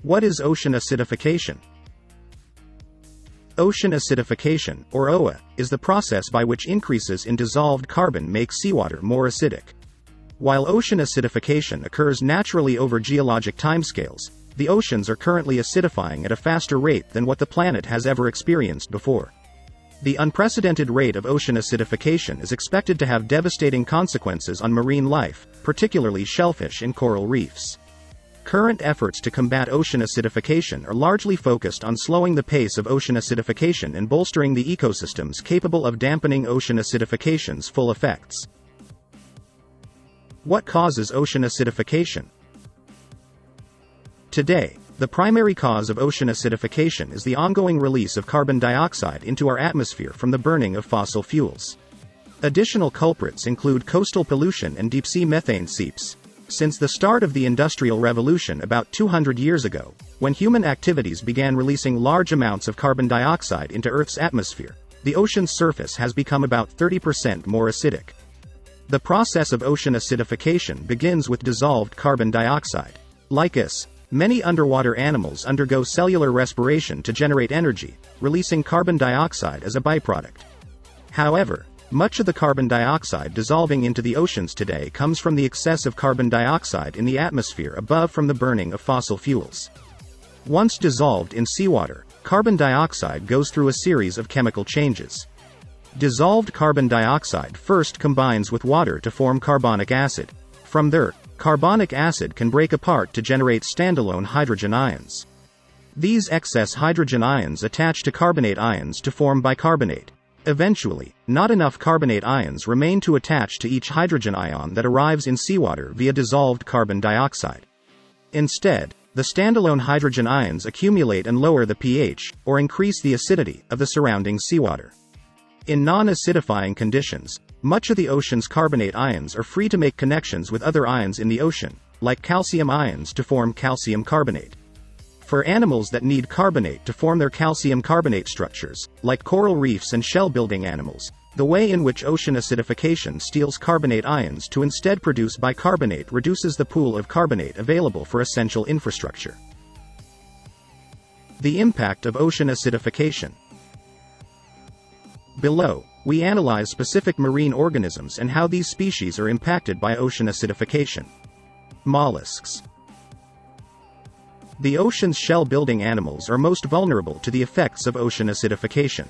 What is ocean acidification? Ocean acidification, or OA, is the process by which increases in dissolved carbon make seawater more acidic. While ocean acidification occurs naturally over geologic timescales, the oceans are currently acidifying at a faster rate than what the planet has ever experienced before. The unprecedented rate of ocean acidification is expected to have devastating consequences on marine life, particularly shellfish in coral reefs. Current efforts to combat ocean acidification are largely focused on slowing the pace of ocean acidification and bolstering the ecosystems capable of dampening ocean acidification's full effects. What causes ocean acidification? Today, the primary cause of ocean acidification is the ongoing release of carbon dioxide into our atmosphere from the burning of fossil fuels. Additional culprits include coastal pollution and deep-sea methane seeps. Since the start of the Industrial Revolution about 200 years ago, when human activities began releasing large amounts of carbon dioxide into Earth's atmosphere, the ocean's surface has become about 30% more acidic. The process of ocean acidification begins with dissolved carbon dioxide. Like us, many underwater animals undergo cellular respiration to generate energy, releasing carbon dioxide as a byproduct. However, much of the carbon dioxide dissolving into the oceans today comes from the excess of carbon dioxide in the atmosphere above from the burning of fossil fuels. Once dissolved in seawater, carbon dioxide goes through a series of chemical changes. Dissolved carbon dioxide first combines with water to form carbonic acid. From there, carbonic acid can break apart to generate standalone hydrogen ions. These excess hydrogen ions attach to carbonate ions to form bicarbonate. Eventually, not enough carbonate ions remain to attach to each hydrogen ion that arrives in seawater via dissolved carbon dioxide. Instead, the standalone hydrogen ions accumulate and lower the pH, or increase the acidity, of the surrounding seawater. In non-acidifying conditions, much of the ocean's carbonate ions are free to make connections with other ions in the ocean, like calcium ions to form calcium carbonate. For animals that need carbonate to form their calcium carbonate structures, like coral reefs and shell-building animals, the way in which ocean acidification steals carbonate ions to instead produce bicarbonate reduces the pool of carbonate available for essential infrastructure. The impact of ocean acidification. Below, we analyze specific marine organisms and how these species are impacted by ocean acidification. Mollusks. The ocean's shell-building animals are most vulnerable to the effects of ocean acidification.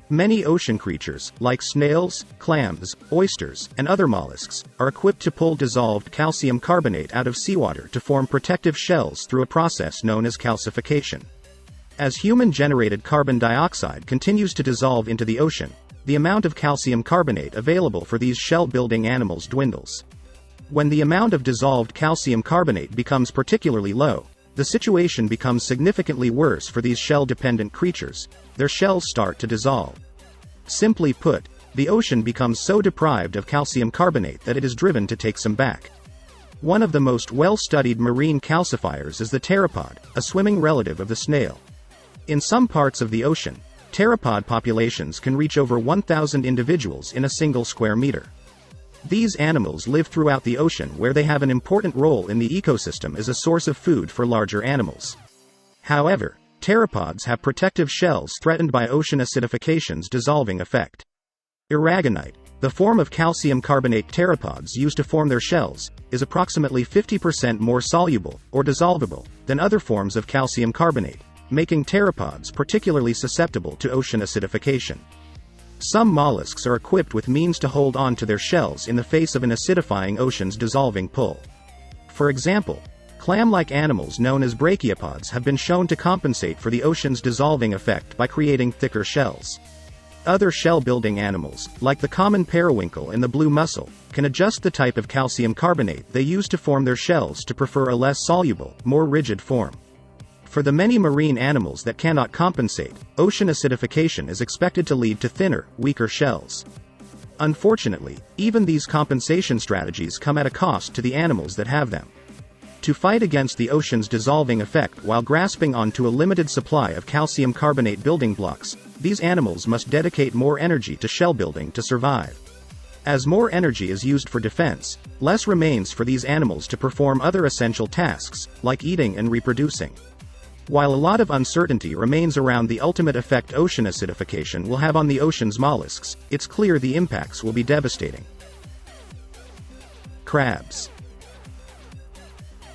Many ocean creatures, like snails, clams, oysters, and other mollusks, are equipped to pull dissolved calcium carbonate out of seawater to form protective shells through a process known as calcification. As human-generated carbon dioxide continues to dissolve into the ocean, the amount of calcium carbonate available for these shell-building animals dwindles. When the amount of dissolved calcium carbonate becomes particularly low, the situation becomes significantly worse for these shell-dependent creatures. Their shells start to dissolve. Simply put, the ocean becomes so deprived of calcium carbonate that it is driven to take some back. One of the most well-studied marine calcifiers is the pteropod, a swimming relative of the snail. In some parts of the ocean, pteropod populations can reach over 1,000 individuals in a single square meter. These animals live throughout the ocean where they have an important role in the ecosystem as a source of food for larger animals. However, pteropods have protective shells threatened by ocean acidification's dissolving effect. Aragonite, the form of calcium carbonate pteropods used to form their shells, is approximately 50% more soluble, or dissolvable, than other forms of calcium carbonate, making pteropods particularly susceptible to ocean acidification. Some mollusks are equipped with means to hold on to their shells in the face of an acidifying ocean's dissolving pull. For example, clam-like animals known as brachiopods have been shown to compensate for the ocean's dissolving effect by creating thicker shells. Other shell-building animals, like the common periwinkle and the blue mussel, can adjust the type of calcium carbonate they use to form their shells to prefer a less soluble, more rigid form. For the many marine animals that cannot compensate, ocean acidification is expected to lead to thinner, weaker shells. Unfortunately, even these compensation strategies come at a cost to the animals that have them. To fight against the ocean's dissolving effect while grasping onto a limited supply of calcium carbonate building blocks, these animals must dedicate more energy to shell building to survive. As more energy is used for defense, less remains for these animals to perform other essential tasks, like eating and reproducing. While a lot of uncertainty remains around the ultimate effect ocean acidification will have on the ocean's mollusks, it's clear the impacts will be devastating. Crabs.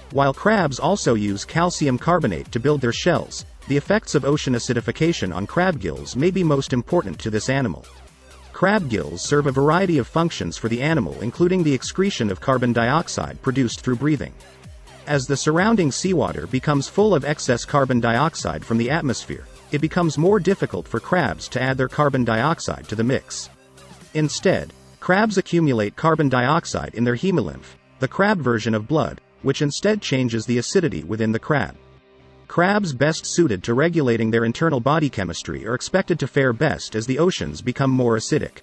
While crabs also use calcium carbonate to build their shells, the effects of ocean acidification on crab gills may be most important to this animal. Crab gills serve a variety of functions for the animal, including the excretion of carbon dioxide produced through breathing. As the surrounding seawater becomes full of excess carbon dioxide from the atmosphere, it becomes more difficult for crabs to add their carbon dioxide to the mix. Instead, crabs accumulate carbon dioxide in their hemolymph, the crab version of blood, which instead changes the acidity within the crab. Crabs best suited to regulating their internal body chemistry are expected to fare best as the oceans become more acidic.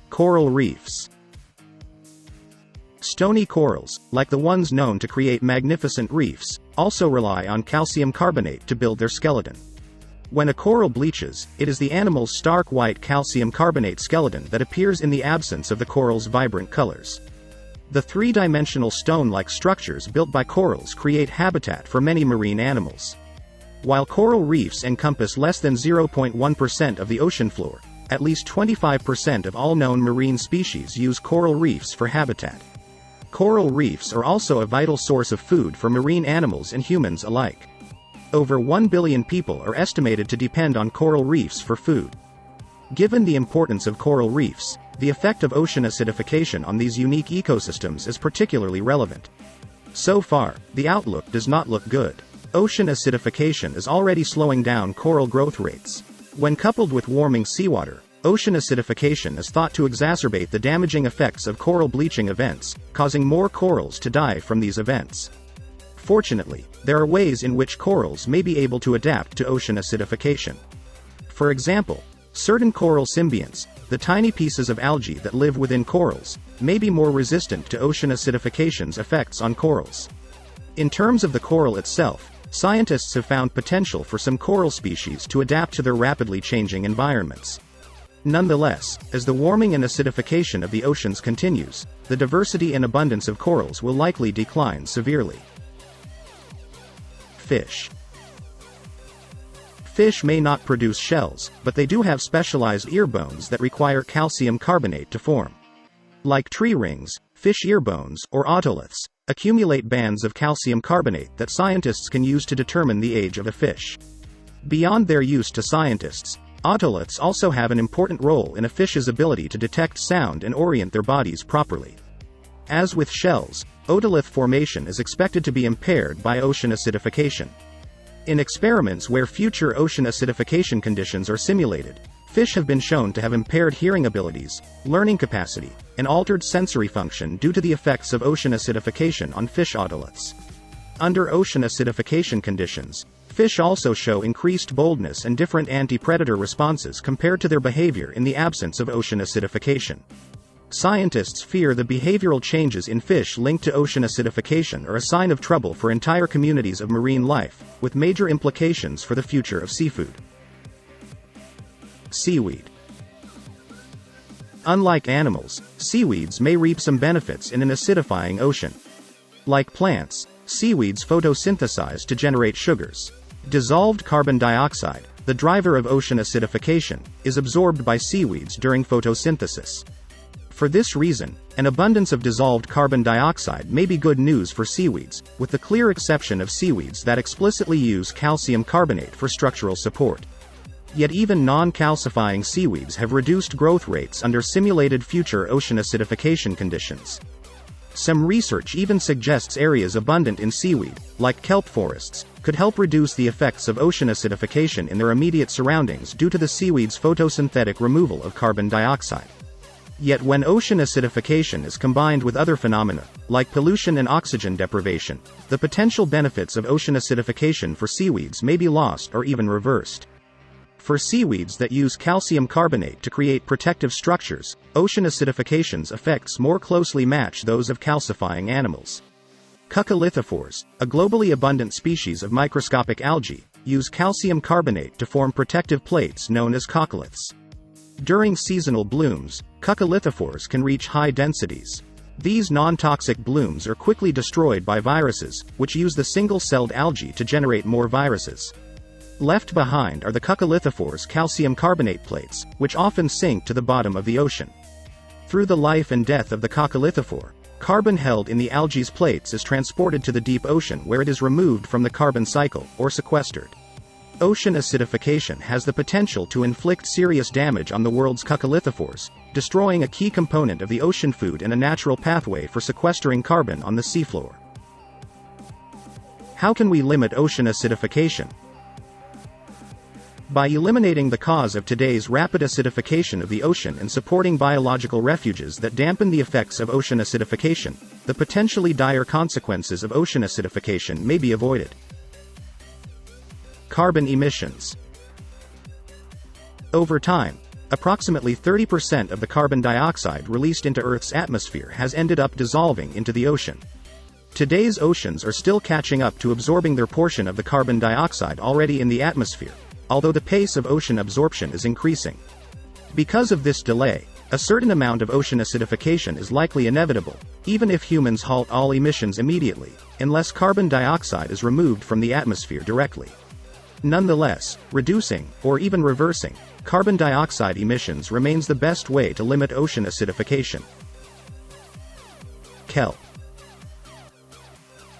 Coral reefs. Stony corals, like the ones known to create magnificent reefs, also rely on calcium carbonate to build their skeleton. When a coral bleaches, it is the animal's stark white calcium carbonate skeleton that appears in the absence of the coral's vibrant colors. The three-dimensional stone-like structures built by corals create habitat for many marine animals. While coral reefs encompass less than 0.1% of the ocean floor, at least 25% of all known marine species use coral reefs for habitat. Coral reefs are also a vital source of food for marine animals and humans alike. Over 1 billion people are estimated to depend on coral reefs for food. Given the importance of coral reefs, the effect of ocean acidification on these unique ecosystems is particularly relevant. So far, the outlook does not look good. Ocean acidification is already slowing down coral growth rates. When coupled with warming seawater, ocean acidification is thought to exacerbate the damaging effects of coral bleaching events, causing more corals to die from these events. Fortunately, there are ways in which corals may be able to adapt to ocean acidification. For example, certain coral symbionts, the tiny pieces of algae that live within corals, may be more resistant to ocean acidification's effects on corals. In terms of the coral itself, scientists have found potential for some coral species to adapt to their rapidly changing environments. Nonetheless, as the warming and acidification of the oceans continues, the diversity and abundance of corals will likely decline severely. Fish. Fish may not produce shells, but they do have specialized ear bones that require calcium carbonate to form. Like tree rings, fish ear bones, or otoliths, accumulate bands of calcium carbonate that scientists can use to determine the age of a fish. Beyond their use to scientists, otoliths also have an important role in a fish's ability to detect sound and orient their bodies properly. As with shells, otolith formation is expected to be impaired by ocean acidification. In experiments where future ocean acidification conditions are simulated, fish have been shown to have impaired hearing abilities, learning capacity, and altered sensory function due to the effects of ocean acidification on fish otoliths. Under ocean acidification conditions, fish also show increased boldness and different anti-predator responses compared to their behavior in the absence of ocean acidification. Scientists fear the behavioral changes in fish linked to ocean acidification are a sign of trouble for entire communities of marine life, with major implications for the future of seafood. Seaweed. Unlike animals, seaweeds may reap some benefits in an acidifying ocean. Like plants, seaweeds photosynthesize to generate sugars. Dissolved carbon dioxide, the driver of ocean acidification, is absorbed by seaweeds during photosynthesis. For this reason, an abundance of dissolved carbon dioxide may be good news for seaweeds, with the clear exception of seaweeds that explicitly use calcium carbonate for structural support. Yet even non-calcifying seaweeds have reduced growth rates under simulated future ocean acidification conditions. Some research even suggests areas abundant in seaweed, like kelp forests, could help reduce the effects of ocean acidification in their immediate surroundings due to the seaweed's photosynthetic removal of carbon dioxide. Yet when ocean acidification is combined with other phenomena, like pollution and oxygen deprivation, the potential benefits of ocean acidification for seaweeds may be lost or even reversed. For seaweeds that use calcium carbonate to create protective structures, ocean acidification's effects more closely match those of calcifying animals. Coccolithophores, a globally abundant species of microscopic algae, use calcium carbonate to form protective plates known as coccoliths. During seasonal blooms, coccolithophores can reach high densities. These non-toxic blooms are quickly destroyed by viruses, which use the single-celled algae to generate more viruses. Left behind are the coccolithophores' calcium carbonate plates, which often sink to the bottom of the ocean. Through the life and death of the coccolithophore, carbon held in the algae's plates is transported to the deep ocean where it is removed from the carbon cycle, or sequestered. Ocean acidification has the potential to inflict serious damage on the world's coccolithophores, destroying a key component of the ocean food and a natural pathway for sequestering carbon on the seafloor. How can we limit ocean acidification? By eliminating the cause of today's rapid acidification of the ocean and supporting biological refuges that dampen the effects of ocean acidification, the potentially dire consequences of ocean acidification may be avoided. Carbon emissions. Over time, approximately 30% of the carbon dioxide released into Earth's atmosphere has ended up dissolving into the ocean. Today's oceans are still catching up to absorbing their portion of the carbon dioxide already in the atmosphere, although the pace of ocean absorption is increasing. Because of this delay, a certain amount of ocean acidification is likely inevitable, even if humans halt all emissions immediately, unless carbon dioxide is removed from the atmosphere directly. Nonetheless, reducing, or even reversing, carbon dioxide emissions remains the best way to limit ocean acidification. Kelp.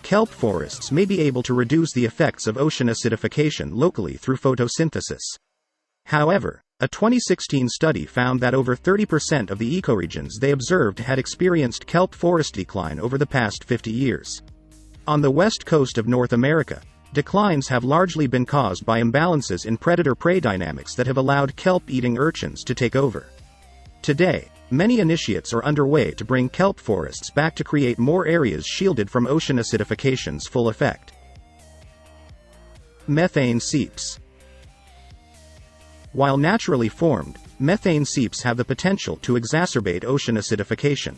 Kelp forests may be able to reduce the effects of ocean acidification locally through photosynthesis. However, a 2016 study found that over 30% of the ecoregions they observed had experienced kelp forest decline over the past 50 years. On the west coast of North America, declines have largely been caused by imbalances in predator-prey dynamics that have allowed kelp-eating urchins to take over. Today, many initiatives are underway to bring kelp forests back to create more areas shielded from ocean acidification's full effect. Methane seeps. While naturally formed, methane seeps have the potential to exacerbate ocean acidification.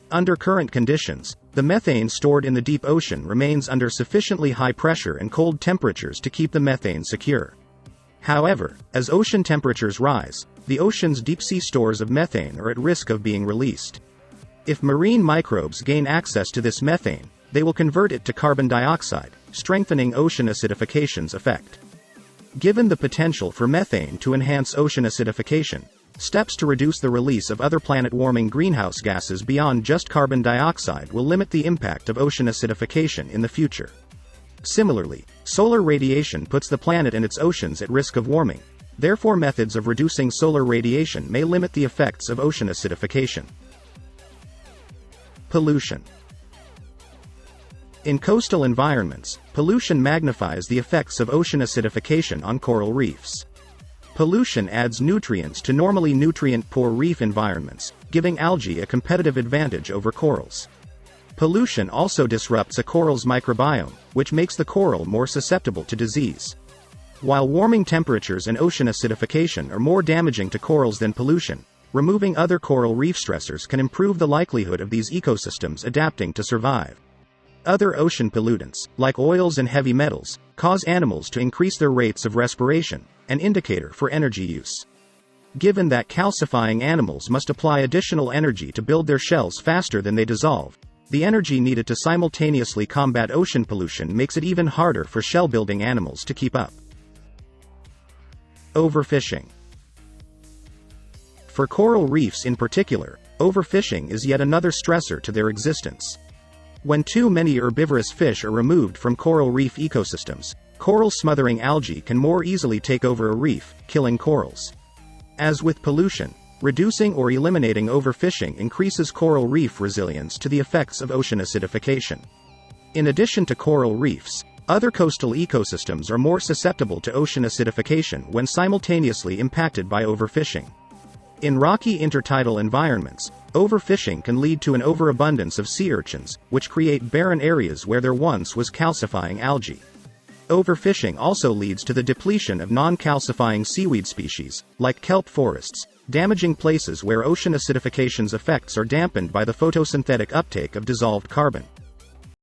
Under current conditions, the methane stored in the deep ocean remains under sufficiently high pressure and cold temperatures to keep the methane secure. However, as ocean temperatures rise, the ocean's deep-sea stores of methane are at risk of being released. If marine microbes gain access to this methane, they will convert it to carbon dioxide, strengthening ocean acidification's effect. Given the potential for methane to enhance ocean acidification, steps to reduce the release of other planet-warming greenhouse gases beyond just carbon dioxide will limit the impact of ocean acidification in the future. Similarly, solar radiation puts the planet and its oceans at risk of warming. Therefore, methods of reducing solar radiation may limit the effects of ocean acidification. Pollution. In coastal environments, pollution magnifies the effects of ocean acidification on coral reefs. Pollution adds nutrients to normally nutrient-poor reef environments, giving algae a competitive advantage over corals. Pollution also disrupts a coral's microbiome, which makes the coral more susceptible to disease. While warming temperatures and ocean acidification are more damaging to corals than pollution, removing other coral reef stressors can improve the likelihood of these ecosystems adapting to survive. Other ocean pollutants, like oils and heavy metals, cause animals to increase their rates of respiration, an indicator for energy use. Given that calcifying animals must apply additional energy to build their shells faster than they dissolve, the energy needed to simultaneously combat ocean pollution makes it even harder for shell-building animals to keep up. Overfishing. For coral reefs in particular, overfishing is yet another stressor to their existence. When too many herbivorous fish are removed from coral reef ecosystems, coral-smothering algae can more easily take over a reef, killing corals. As with pollution, reducing or eliminating overfishing increases coral reef resilience to the effects of ocean acidification. In addition to coral reefs, other coastal ecosystems are more susceptible to ocean acidification when simultaneously impacted by overfishing. In rocky intertidal environments, overfishing can lead to an overabundance of sea urchins, which create barren areas where there once was calcifying algae. Overfishing also leads to the depletion of non-calcifying seaweed species, like kelp forests, damaging places where ocean acidification's effects are dampened by the photosynthetic uptake of dissolved carbon.